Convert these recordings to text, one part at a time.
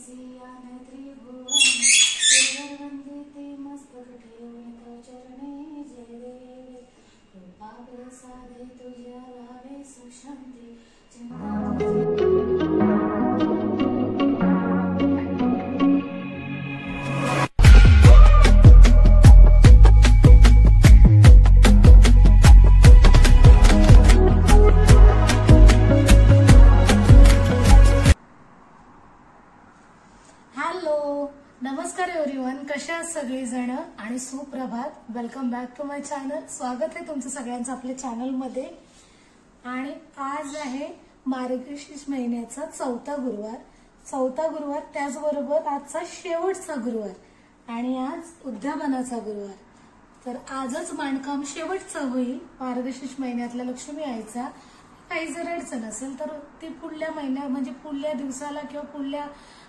सियान त्रिभुवन वंदिते मस्तकटे चरणे जय कृपा प्रसादे तुझ्या लावे सुशांती नमस्कार एव्हरीवन, कशा आहात सगळे जण आणि सुप्रभात. Welcome back to my channel. स्वागत आहे तुमचं सगळ्यांचं आपल्या चॅनल मध्ये. आणि आज आहे मार्गशीर्ष महिन्याचा चौथा गुरुवार, त्याचबरोबर आजचा शेवटचा गुरुवार आणि आज उद्यापनाचा गुरुवार. तर आजच मांडकाम शेवटचं होईल मार्गशीर्ष महिन्यातल्या लक्ष्मी आईचा. काही जर अडचण असेल तर ती पुढल्या महिन्या म्हणजे पुढल्या दिवसाला किंवा पुढल्या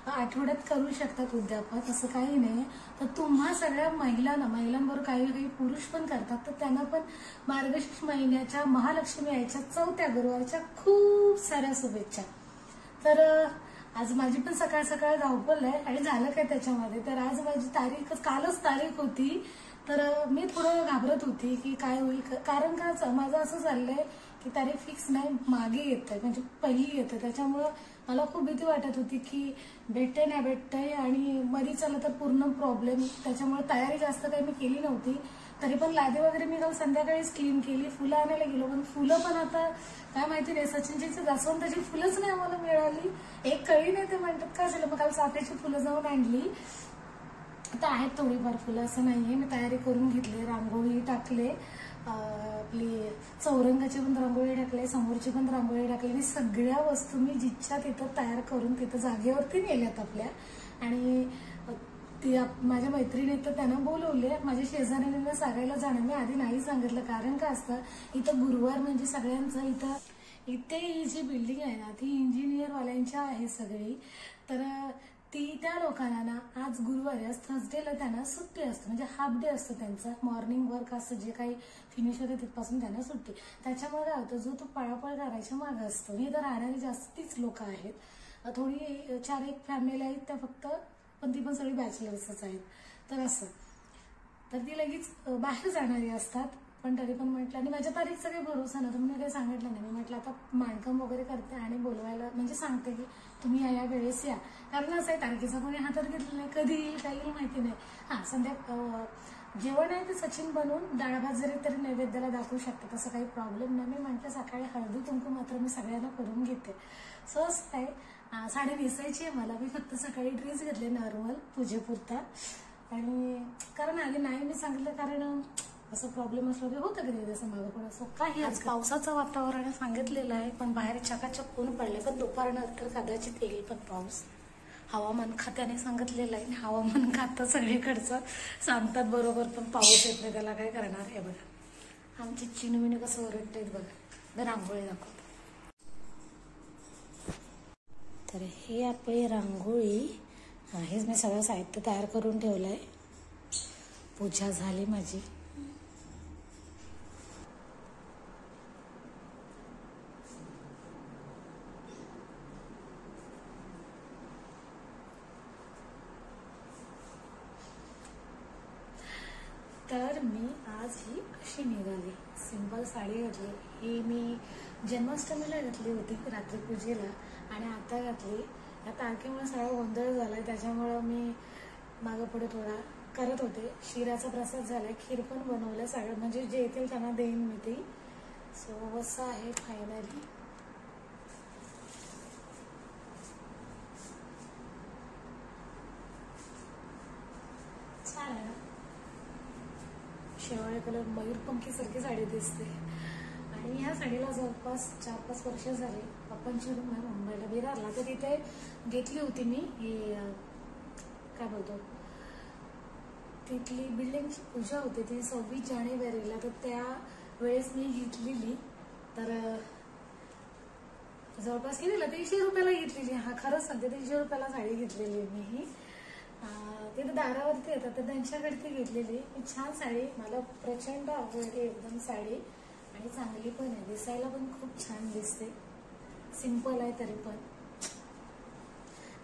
आठवड्यात करू शकतात उद्यापन, असं काही नाही. तर तुम्हा सगळ्या महिलांबरोबर काही पुरुष पण करतात, तर त्यांना पण मार्गशीर्ष महिन्याच्या महालक्ष्मी आईच्या चौथ्या गुरुवारच्या खूप साऱ्या शुभेच्छा. तर आज माझी पण सकाळ सकाळ धावपळ आहे आणि झालं काय त्याच्यामध्ये, तर आज माझी कालच तारीख होती. तर मी थोडं घाबरत होती की काय होईल, कारण का माझं असं चाललंय की तारीख फिक्स नाही, मागे येत आहे म्हणजे पहिली येते. त्याच्यामुळं मला खूप भीती वाटत होती की भेटते नाही भेटते आणि मध्ये चला तर पूर्ण प्रॉब्लेम. त्याच्यामुळे तयारी जास्त काही मी केली नव्हती. तरी पण लादी वगैरे मी काल संध्याकाळीच क्लीन केली. फुलं आणायला गेलो, पण फुलं पण आता काय माहिती नाही, सचिनजीची जास्वंदाची फुलंच नाही आम्हाला मिळाली. एक कळी नाही ते म्हणतात का झालं. मग काल चाफ्याची फुलं जाऊन आणली. आता आहेत थोडीफार फुलं, असं नाहीये. मी तयारी करून घेतली, रांगोळी टाकले, आपली चौरंगाची पण रांगोळी टाकले, समोरची पण रांगोळी टाकली. मी सगळ्या वस्तू मी जिच्छा तिथं तयार करून तिथं जागेवरती नेल्यात आपल्या. आणि ती माझ्या मैत्रिणी तर त्यांना बोलवले. माझ्या शेजाऱ्यांना सांगायला जाणं मी आधी नाही सांगितलं, कारण का असतं इथं गुरुवार म्हणजे सगळ्यांचं इथे ही जी बिल्डिंग आहे ना ती इंजिनियर वाल्यांच्या आहे सगळी. तर ती त्या लोकांना ना आज गुरुवारी थर्सडेला त्यांना सुट्टी असते, म्हणजे हाफ डे असतो त्यांचा. मॉर्निंग वर्क असतं, जे काही फिनिश होते तिथपासून त्यांना सुट्टी. त्याच्यामुळे काय होतं, जो तो पळापळ करायच्या मागं असतो. हे तर राहणारी जास्त तीच लोक आहेत. थोडी 4-1 फॅमिली आहेत त्या फक्त, पण ती पण सगळी बॅचलर्सच आहेत. तर असं तर ती लगेच बाहेर जाणारी असतात. पण तरी पण म्हटलं, आणि माझ्या तारीखचा काही भरोसा नव्हता, मी काही सांगितलं नाही. मी म्हटलं आता मांडकाम वगैरे करते आणि बोलवायला म्हणजे सांगते की तुम्ही या वेळेस या, कारण असं आहे तारखेचा कोणी हातात घेतलं नाही, कधी येईल काही येईल माहिती नाही. हा जेवण आहे ते सचिन बनवून डाळ भात जरी तरी नैवेद्याला दाखवू शकते, तसं काही प्रॉब्लेम नाही. मी म्हटलं सकाळी हळदी कुंकू मात्र मी सगळ्यांना करून घेते. सो असं आहे. साडी नेसायची आहे मला. मी फक्त सकाळी ड्रेस घेतले नॉर्मल पूजेपुरता. आणि कारण आधी नाही मी सांगितलं, कारण असं प्रॉब्लेम असलं होतं कधी जसं मागं पण असं काही. आज पावसाचं वातावरण सांगितलेलं आहे, पण बाहेर चकाचक ऊन पडले, पण दुपारनंतर कदाचित येईल पण पाऊस. हवामान खात्याने सांगितलेलं आहे. हवामान खातं सगळीकडचं सांगतात बरोबर, पण पाऊस येत नाही, त्याला काय करणार. हे बघा आमची चिनमिनी कसं ओरडते बघा. रांगोळी दाखवतो. तर हे आपली रांगोळी हेच मी सगळं साहित्य तयार करून ठेवलंय. पूजा झाली माझी. तर मी आज ही अशी निघाली, सिंपल साडी घातली. ही मी जन्माष्टमीला घातली होती रात्री पूजेला, आणि आता घातली. या तारखेमुळे सगळा गोंधळ झालाय, त्याच्यामुळं मी मागं पुढे थोडा करत होते. शिराचा प्रसाद झालाय, खीर पण बनवलं. सगळं म्हणजे जे येतील त्यांना देईन मी ती. सो असं आहे फायनली. छान आहे ना, शेवाळे कलर मयूरपंखी सारखी साडी दिसते. आणि ह्या साडीला जवळपास 4-5 वर्ष झाली. पप्पांची रूम आहे मुंबईला विरारला, तर तिथे घेतली होती मी. ही काय बोलतो, तिथली बिल्डिंगची पूजा होती ती 26 जानेवारीला, तर त्या वेळेस मी घेतलेली. तर जवळपास कितीला 300 रुपयाला घेतलेली. हा खरंच सांगते, 300 रुपयाला साडी घेतलेली मी ही. तिथे दारावरती येतात तर त्यांच्याकडे घेतलेली. छान साडी, मला प्रचंड आवडते एकदम साडी. आणि चांगली पण आहे, दिसायला पण खूप छान दिसते. सिंपल आहे तरी पण.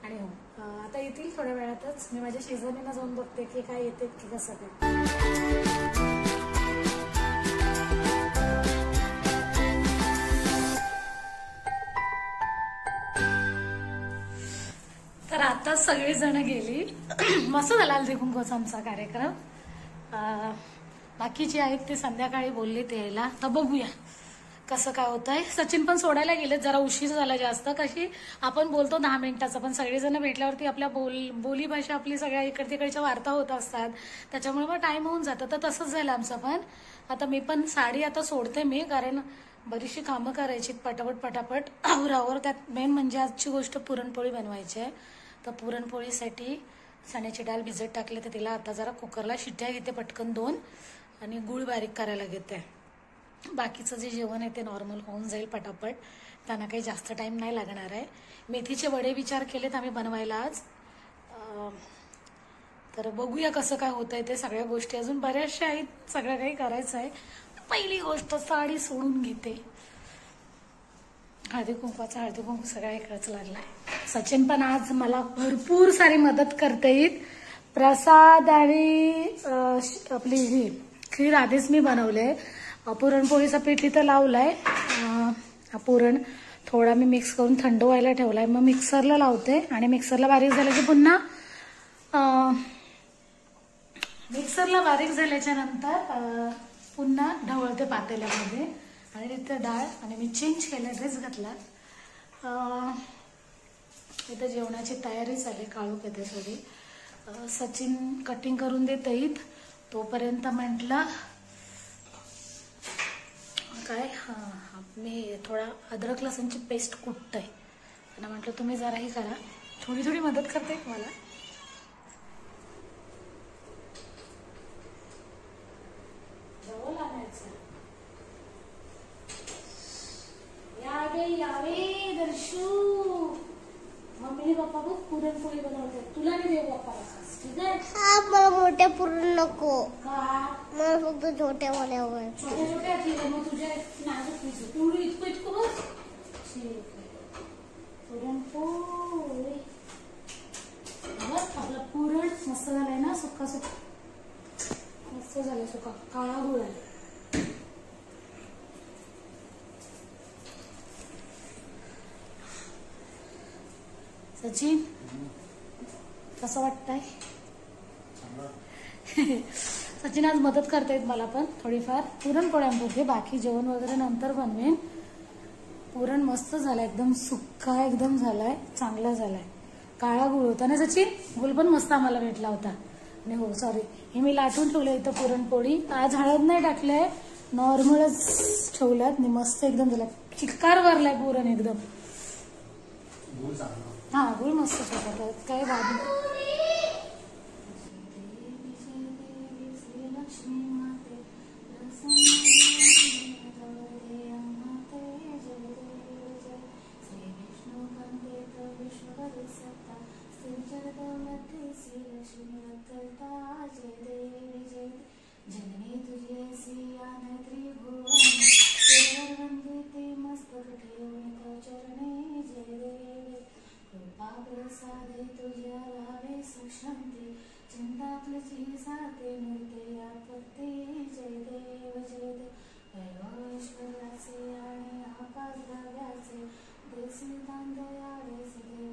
आणि हो आता येतील थोड्या वेळातच. मी माझ्या शेजारीला जाऊन बघते की काय येते की कसं काय. तर आता सगळेजण गेली. मस्त झाला हळदी कुंकूचा आमचा कार्यक्रम. बाकीचे आहेत ते संध्याकाळी बोलले ते यायला. तर बघूया कसं काय होत आहे. सचिन पण सोडायला गेले, जरा उशीर झाला जास्त. कशी आपण बोलतो 10 मिनिटाचं, पण सगळेजण भेटल्यावरती आपल्या बोली भाषा आपली सगळ्या इकडे तिकडच्या वार्ता होत असतात, त्याच्यामुळे मग टाइम होऊन जातं. तर तसंच झालं आमचं पण. आता मी पण साडी आता सोडते मी, कारण बरीचशी कामं करायची पटापट आवरावर. त्यात मेन म्हणजे आजची गोष्ट पुरणपोळी बनवायची आहे. तर पुरणपोळीसाठी चण्याची डाळ भिजत टाकले, तर तिला आता जरा कुकरला शिट्ट्या घेते पटकन 2, आणि गूळ बारीक करायला घेते. बाकीचं जे जेवण आहे ते नॉर्मल होऊन जाईल पटापट, त्यांना काही जास्त टाइम नाही लागणार आहे. मेथीचे वडे विचार केलेत आम्ही बनवायला आज. तर बघूया कसं काय होत आहे ते. सगळ्या गोष्टी अजून बऱ्याचशा आहेत, सगळं काही करायचं आहे. पहिली गोष्ट साडी सोडून घेते. हळदी कुंकू सगळा इकडंच लागलाय. सचिन पण आज मला भरपूर सारी मदत करते. प्रसाद आणि आपली ही खीर आधीच मी बनवले. पुरणपोळीचा पीठ इथं लावलाय. पुरण थोडा मी मिक्स करून थंड व्हायला ठेवलाय. मग मिक्सरला लावते, आणि मिक्सरला बारीक झालं की पुन्हा मिक्सरला बारीक झाल्याच्या नंतर पुन्हा ढवळते पातेल्यामध्ये. आणि तिथं डाळ, आणि मी चेंज केला, ड्रेस घातला. इथं जेवणाची तयारी चालली, काळोख येते थोडी. सचिन कटिंग करून देत येईल तोपर्यंत म्हटलं काय मी थोडा अद्रक लसूणची पेस्ट कुटतंय. त्यांना म्हटलं तुम्ही जराही करा, थोडी मदत करते मला. जवळ आणायचं. यावे दर्शू. मम्मीने पप्पा बघ पुरणपोळी बनवते. तुला नाही देऊ पप्पाला खास, ठीक आहे? हा, मला मोठ्या पुरण नको. का? मला फक्त छोट्या वाल्या हवं. छोट्या ठीक आहे. मग तुझ्या नाजूक पिसू तेवढं इतकं बस. ठीक आहे. पुरणपोळी बस. आपलं पुरण मस्त झालंय ना, सुक्का मस्त झालं. सुका काळा गुळ आहे. सचिन कसं वाटतंय? सचिन आज मदत करतायत मला पण थोडीफार. पुरणपोळ्यांमध्ये बाकी जेवण वगैरे नंतर बनवेन. पुरण मस्त झालं, एकदम सुक्का एकदम झालाय, चांगला झालाय. काळा गुळ होता ना सचिन? गुळ पण मस्त आम्हाला भेटला होता. आणि हो सॉरी, हे मी लाटून ठेवलं इथं पुरणपोळी. आज हळद नाही टाकलंय, नॉर्मलच ठेवल्यात. मस्त एकदम झालं, चिक्कार भरलाय पुरण एकदम. हा, गुळ मस्त होता, काय बाजू. जननी तुझी सिया त्रिभुवन वंदिते मस्तक ठेवून चरणे जय देव. कृपा प्रसादे तुझ्या लावे सुशांती, चिंतातली साते नृत्य आपत्ती. जय देव जय देव. वैभवेश्वराचे आणि आकाश द्रव्याचे, देसी दान दयाळे देव